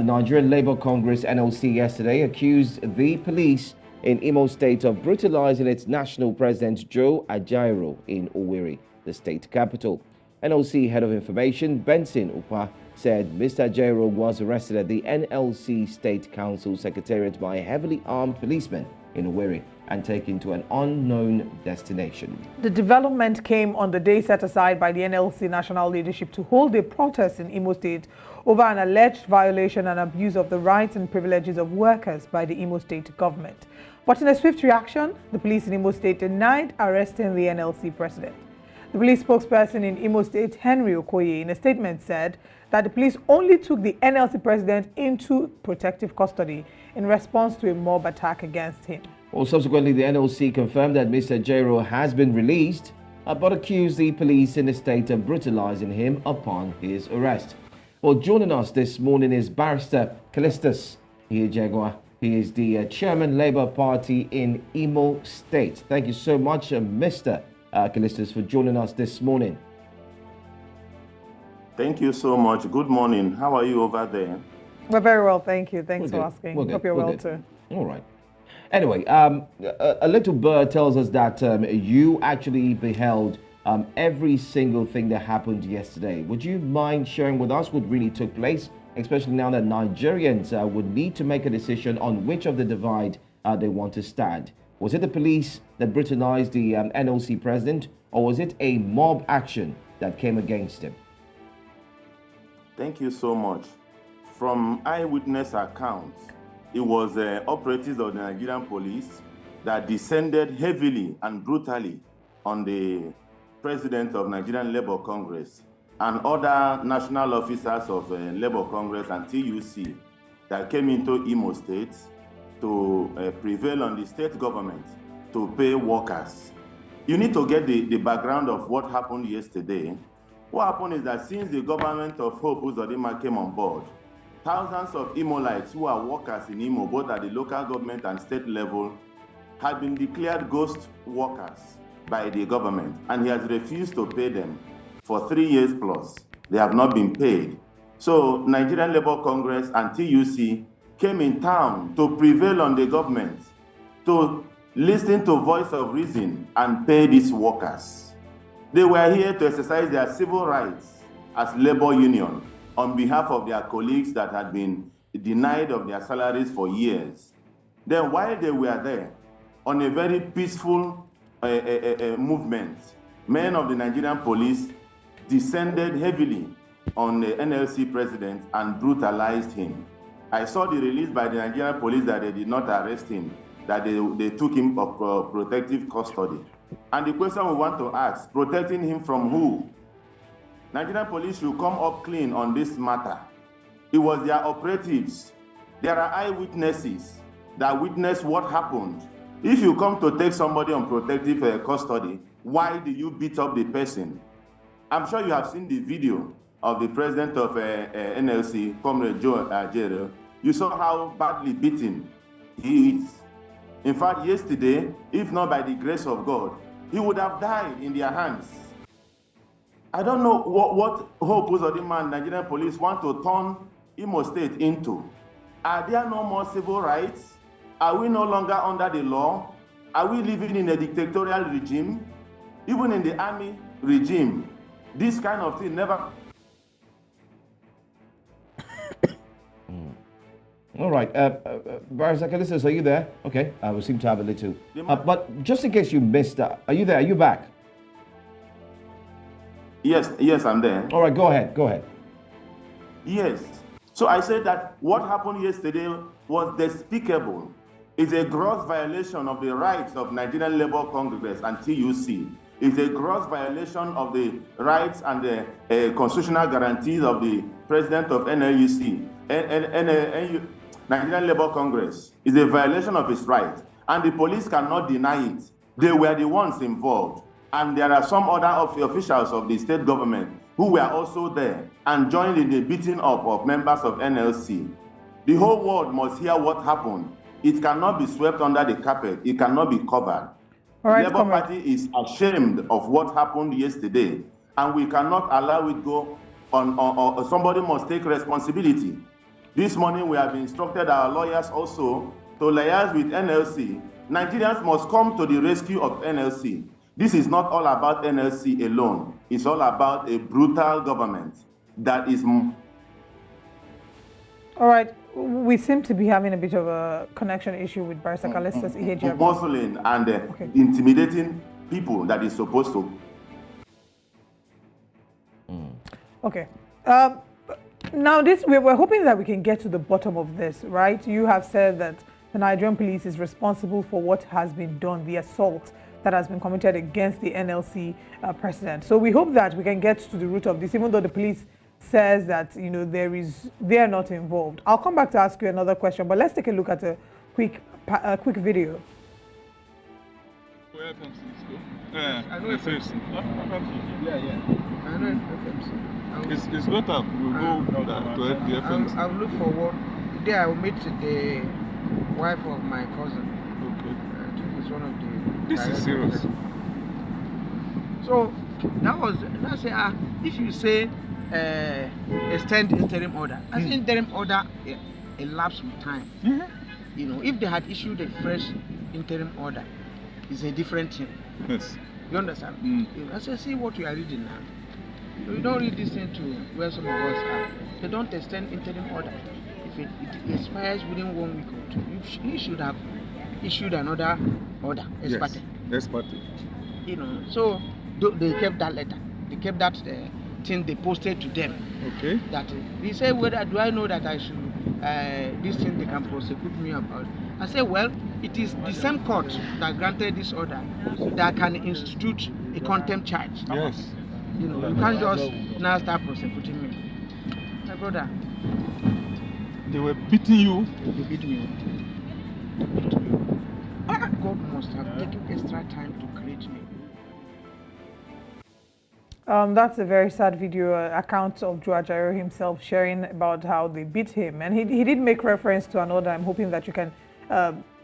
The Nigerian Labour Congress NLC yesterday accused the police in Imo State of brutalizing its national president Mr Ajaero in Owerri, the state capital. NLC Head of Information Benson Upah said Mr Ajaero was arrested at the NLC State Council Secretariat by heavily armed policemen in Owerri and taken to an unknown destination. The development came on the day set aside by the NLC national leadership to hold a protest in Imo State over an alleged violation and abuse of the rights and privileges of workers by the Imo State government. But in a swift reaction, the police in Imo State denied arresting the NLC president. The police spokesperson in Imo State, Henry Okoye, in a statement said that the police only took the NLC president into protective custody in response to a mob attack against him. Well, subsequently, the NLC confirmed that Mr Ajaero has been released, but accused the police in the state of brutalizing him upon his arrest. Well, joining us this morning is Barrister Calistus Ihejiagwa. He is the Chairman Labour Party in Imo State. Thank you so much, Mr. Calistus, for joining us this morning. Thank you so much. Good morning. How are you over there? We're very well, thank you. Thanks for asking. Hope you're well too. All right. Anyway, a little bird tells us that you actually beheld every single thing that happened yesterday. Would you mind sharing with us what really took place, especially now that Nigerians would need to make a decision on which of the divide they want to stand? Was it the police that brutalized the NLC president, or was it a mob action that came against him? Thank you so much. From eyewitness accounts, it was operatives of the Nigerian police that descended heavily and brutally on the president of Nigerian Labour Congress and other national officers of Labour Congress and TUC that came into Imo State to prevail on the state government to pay workers. You need to get the background of what happened yesterday. What happened is that since the government of Hope Uzodinma came on board, thousands of Imolites who are workers in Imo, both at the local government and state level, had been declared ghost workers by the government, and he has refused to pay them for 3 years plus. They have not been paid. So Nigerian Labour Congress and TUC came in town to prevail on the government, to listen to voice of reason and pay these workers. They were here to exercise their civil rights as labor union on behalf of their colleagues that had been denied of their salaries for years. Then while they were there, on a very peaceful movement, men of the Nigerian police descended heavily on the NLC president and brutalized him. I saw the release by the Nigerian police that they did not arrest him, that they took him for protective custody. And the question we want to ask, protecting him from who? Nigerian police should come up clean on this matter. It was their operatives. There are eyewitnesses that witnessed what happened. If you come to take somebody on protective custody, why do you beat up the person? I'm sure you have seen the video of the president of NLC, Comrade Mr Ajaero. You saw how badly beaten he is. In fact, yesterday, if not by the grace of God, he would have died in their hands. I don't know what Hope Uzodinma and Nigerian police want to turn Imo State into. Are there no more civil rights? Are we no longer under the law? Are we living in a dictatorial regime? Even in the army regime, this kind of thing never... All right, Barrister Calistus, are you there? Okay, we seem to have a little. But just in case you missed that, are you there? Are you back? Yes, I'm there. All right, go ahead. Yes. So I said that what happened yesterday was despicable. It's a gross violation of the rights of Nigerian Labour Congress and TUC. It's a gross violation of the rights and the constitutional guarantees of the president of NLC. Nigerian Labour Congress is a violation of his rights, and the police cannot deny it. They were the ones involved, and there are some other officials of the state government who were also there and joined in the beating up of members of NLC. The whole world must hear what happened. It cannot be swept under the carpet. It cannot be covered. All right, the Labour Party is ashamed of what happened yesterday, and we cannot allow it go on. Somebody must take responsibility. This morning we have instructed our lawyers also to liaise with NLC. Nigerians must come to the rescue of NLC. This is not all about NLC alone. It's all about a brutal government that is... All right. We seem to be having a bit of a connection issue with Barrister Calistus, Ihejiagwa. Muzzling and intimidating people that is supposed to. Okay. Now, we're hoping that we can get to the bottom of this, right? You have said that the Nigerian police is responsible for what has been done, the assault that has been committed against the NLC president. So we hope that we can get to the root of this, even though the police says that, you know, they are not involved. I'll come back to ask you another question, but let's take a look at a quick video. Where FMC is go? I know FMC. Yeah. I know FMC. It's better we go to the FMC. I'll look forward. There I will meet the wife of my cousin. Okay. I think it's one of the... This is serious. So that say, if you say extend interim order, as interim order elapsed with time. You know, if they had issued a fresh interim order, it's a different thing. Yes. You understand? You know, I say, see what you are reading now. You don't read this thing to where some of us are. They don't extend interim order. If it expires within 1 week or two, you should have issued another order. Yes. Ex parte. You know, so they kept that letter. They kept that thing they posted to them. Okay. That they say, whether do I know that I should this thing they can prosecute me about? I say, well, it is the same court that granted this order that can institute a contempt charge. Yes. You know, you can't just now start prosecuting me. My brother. They were beating you. They beat me. God must have taken extra time to create me. That's a very sad video account of Mr Ajaero himself sharing about how they beat him. And he did make reference to an order I'm hoping that you can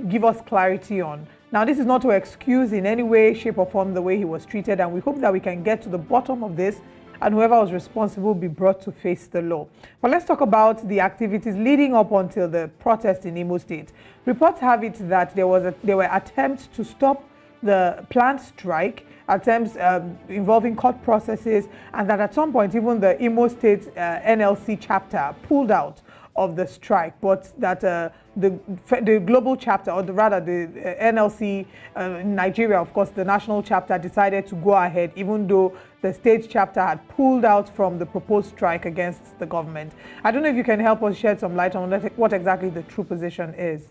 give us clarity on. Now, this is not to excuse in any way, shape or form the way he was treated, and we hope that we can get to the bottom of this and whoever was responsible be brought to face the law. But let's talk about the activities leading up until the protest in Imo State. Reports have it that there were attempts to stop the planned strike, attempts involving court processes, and that at some point even the Imo State NLC chapter pulled out of the strike, but that the global chapter, or rather the NLC in Nigeria, of course, the national chapter decided to go ahead, even though the state chapter had pulled out from the proposed strike against the government. I don't know if you can help us shed some light on what exactly the true position is.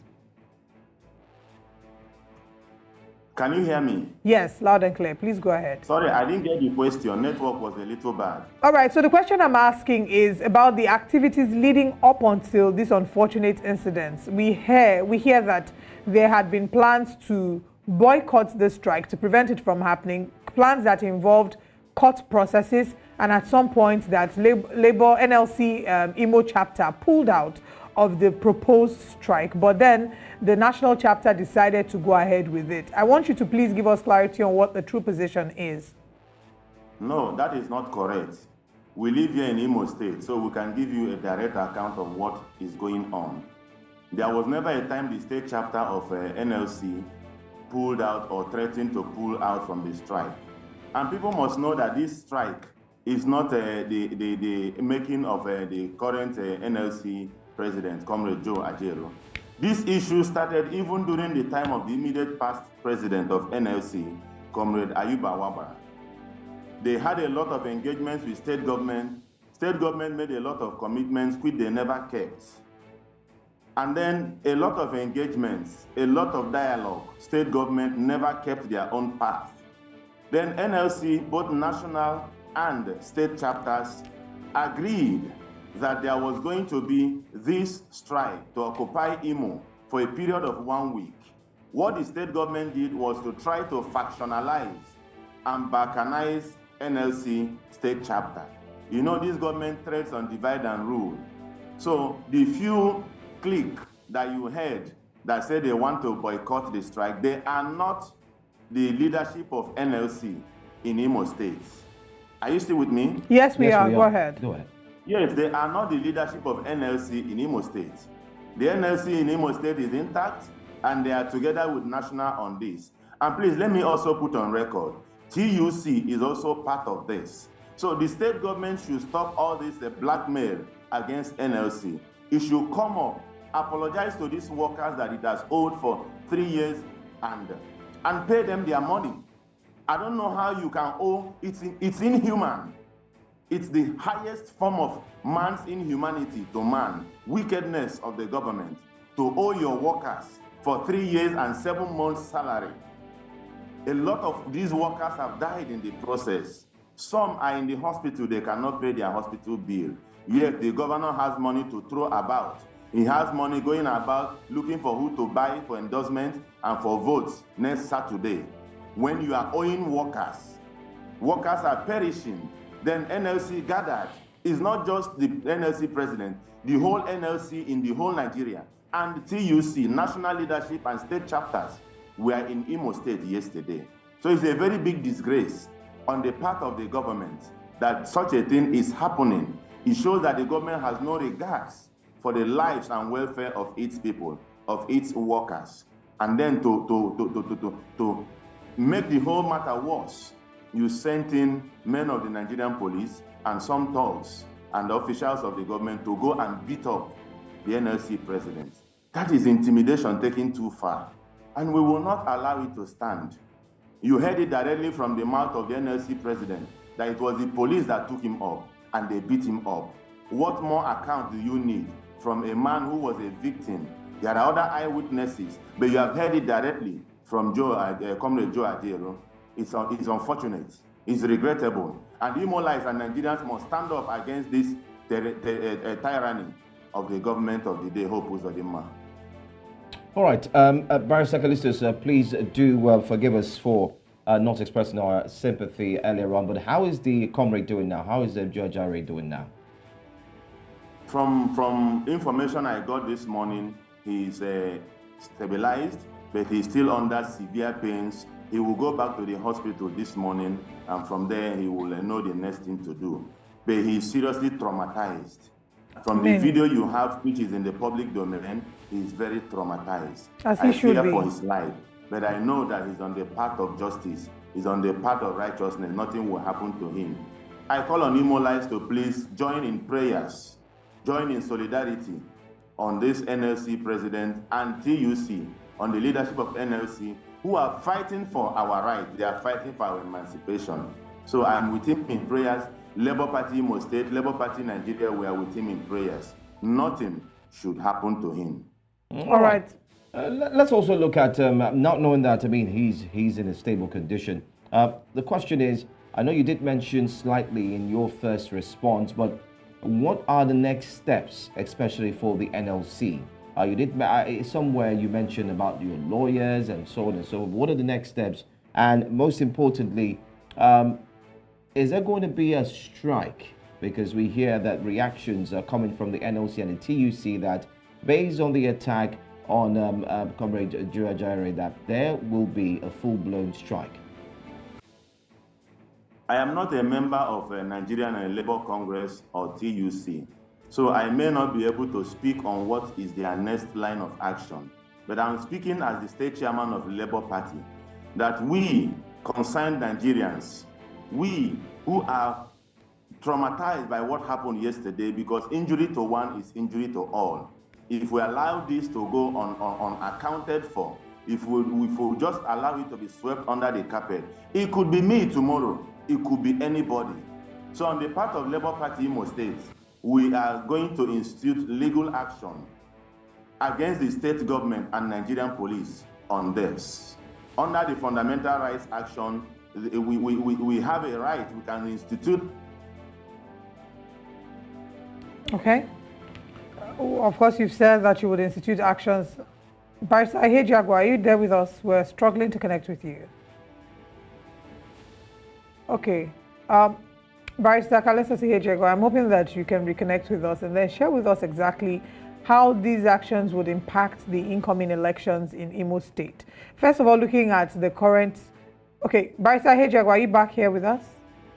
Can you hear me? Yes, loud and clear. Please go ahead. Sorry, I didn't get the question. Network was a little bad. All right, so the question I'm asking is about the activities leading up until this unfortunate incident. We hear that there had been plans to boycott the strike to prevent it from happening, plans that involved court processes, and at some point that Labour NLC Imo chapter pulled out of the proposed strike, but then the national chapter decided to go ahead with it. I want you to please give us clarity on what the true position is. No, that is not correct. We live here in Imo State, so we can give you a direct account of what is going on. There was never a time the state chapter of NLC pulled out or threatened to pull out from the strike. And people must know that this strike is not the making of the current NLC President, Comrade Joe Ajaero. This issue started even during the time of the immediate past president of NLC, Comrade Ihejiagwa. They had a lot of engagements with state government. State government made a lot of commitments which they never kept. And then a lot of engagements, a lot of dialogue. State government never kept their own path. Then NLC, both national and state chapters, agreed that there was going to be this strike to occupy Imo for a period of 1 week. What the state government did was to try to factionalize and balkanize NLC state chapter. You know, this government threats on divide and rule. So the few clique that you heard that said they want to boycott the strike, they are not the leadership of NLC in Imo State. Are you still with me? Yes, we are. Go ahead. Go ahead. Yes, they are not the leadership of NLC in Imo State. The NLC in Imo State is intact, and they are together with National on this. And please, let me also put on record, TUC is also part of this. So the state government should stop all this blackmail against NLC. It should come up, apologize to these workers that it has owed for 3 years and pay them their money. I don't know how you can owe, it's inhuman. It's the highest form of man's inhumanity to man, wickedness of the government, to owe your workers for 3 years and 7 months salary. A lot of these workers have died in the process. Some are in the hospital, they cannot pay their hospital bill. Yet the governor has money to throw about. He has money going about looking for who to buy for endorsement and for votes next Saturday. When you are owing workers are perishing. Then NLC gathered. It's not just the NLC president, the whole NLC in the whole Nigeria, and TUC, national leadership and state chapters were in Imo State yesterday. So it's a very big disgrace on the part of the government that such a thing is happening. It shows that the government has no regards for the lives and welfare of its people, of its workers. And then to make the whole matter worse, you sent in men of the Nigerian police and some thugs and officials of the government to go and beat up the NLC president. That is intimidation taken too far, and we will not allow it to stand. You heard it directly from the mouth of the NLC president that it was the police that took him up and they beat him up. What more account do you need from a man who was a victim? There are other eyewitnesses, but you have heard it directly from Comrade Joe Ajaero. It's unfortunate, it's regrettable, and Imolites and Nigerians must stand up against this tyranny of the government of the day, Hope Uzodinma. All right, Barrister Calistus, please do forgive us for not expressing our sympathy earlier on, but how is the comrade doing now? How is Joe Ajaero doing now? From information I got this morning, he's stabilized, but he's still under severe pains. He will go back to the hospital this morning, and from there he will know the next thing to do. But he's seriously traumatized. From the video you have, which is in the public domain, he's very traumatized. As he should be. For his life, but I know that he's on the path of justice. He's on the path of righteousness. Nothing will happen to him. I call on Imolites to please join in prayers, join in solidarity on this NLC president and TUC, on the leadership of NLC, who are fighting for our rights. They are fighting for our emancipation. So I'm with him in prayers. Labour Party Imo State, Labour Party Nigeria, we are with him in prayers. Nothing should happen to him. All right. Let's also look at, not knowing that, I mean, he's in a stable condition. The question is, I know you did mention slightly in your first response, but what are the next steps, especially for the NLC? You did somewhere you mentioned about your lawyers and so on and so on. What are the next steps? And most importantly, is there going to be a strike? Because we hear that reactions are coming from the NLC and the TUC that based on the attack on Comrade Joe Ajaero, that there will be a full-blown strike. I am not a member of Nigerian Labour Congress or TUC. So I may not be able to speak on what is their next line of action, but I'm speaking as the state chairman of the Labour Party, that we concerned Nigerians, we who are traumatized by what happened yesterday, because injury to one is injury to all. If we allow this to go unaccounted for, if we just allow it to be swept under the carpet, it could be me tomorrow, it could be anybody. So on the part of Labour Party Imo State, we are going to institute legal action against the state government and Nigerian police on this. Under the Fundamental Rights Action, we have a right, we can institute. Okay. Of course, you've said that you would institute actions. Barrister Ihejiagwa, are you there with us? We're struggling to connect with you. Okay. Barrister Calistus Ihejiagwa, I'm hoping that you can reconnect with us and then share with us exactly how these actions would impact the incoming elections in Imo State. First of all, looking at the current... Okay, Barrister Ihejiagwa, are you back here with us?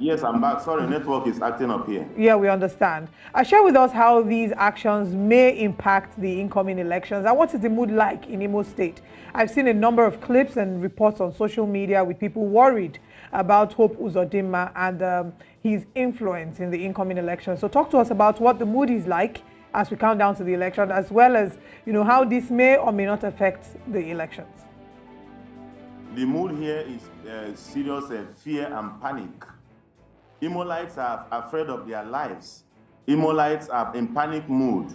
Yes, I'm back. Sorry, network is acting up here. Yeah, we understand. Share with us how these actions may impact the incoming elections and what is the mood like in Imo State. I've seen a number of clips and reports on social media with people worried about Hope Uzodinma and his influence in the incoming election. So talk to us about what the mood is like as we count down to the election, as well as, you know, how this may or may not affect the elections. The mood here is serious fear and panic. Imolites are afraid of their lives. Imolites are in panic mood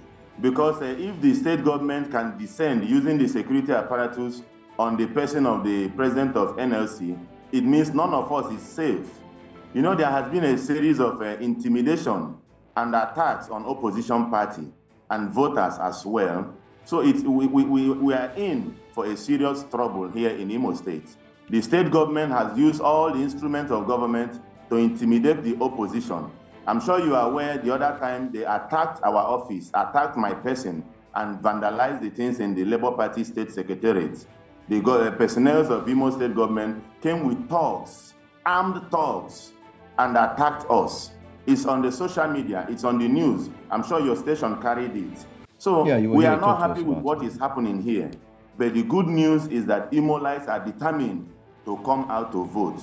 because if the state government can descend using the security apparatus on the person of the president of NLC, it means none of us is safe. You know, there has been a series of intimidation and attacks on opposition party and voters as well. So we are in for a serious trouble here in Imo State. The state government has used all the instruments of government to intimidate the opposition. I'm sure you are aware the other time they attacked our office, attacked my person, and vandalized the things in the Labour Party state secretariat. The personnel of Imo State Government came with thugs, armed thugs, and attacked us. It's on the social media, it's on the news. I'm sure your station carried it. So yeah, we are not happy with what is happening here. But the good news is that Imolites are determined to come out to vote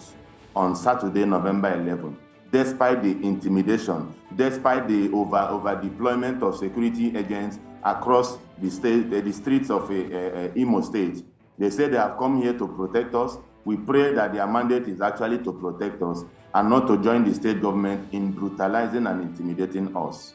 on Saturday, November 11, despite the intimidation, despite the over deployment of security agents across the state, the streets of Imo State. They say they have come here to protect us. We pray that their mandate is actually to protect us and not to join the state government in brutalizing and intimidating us.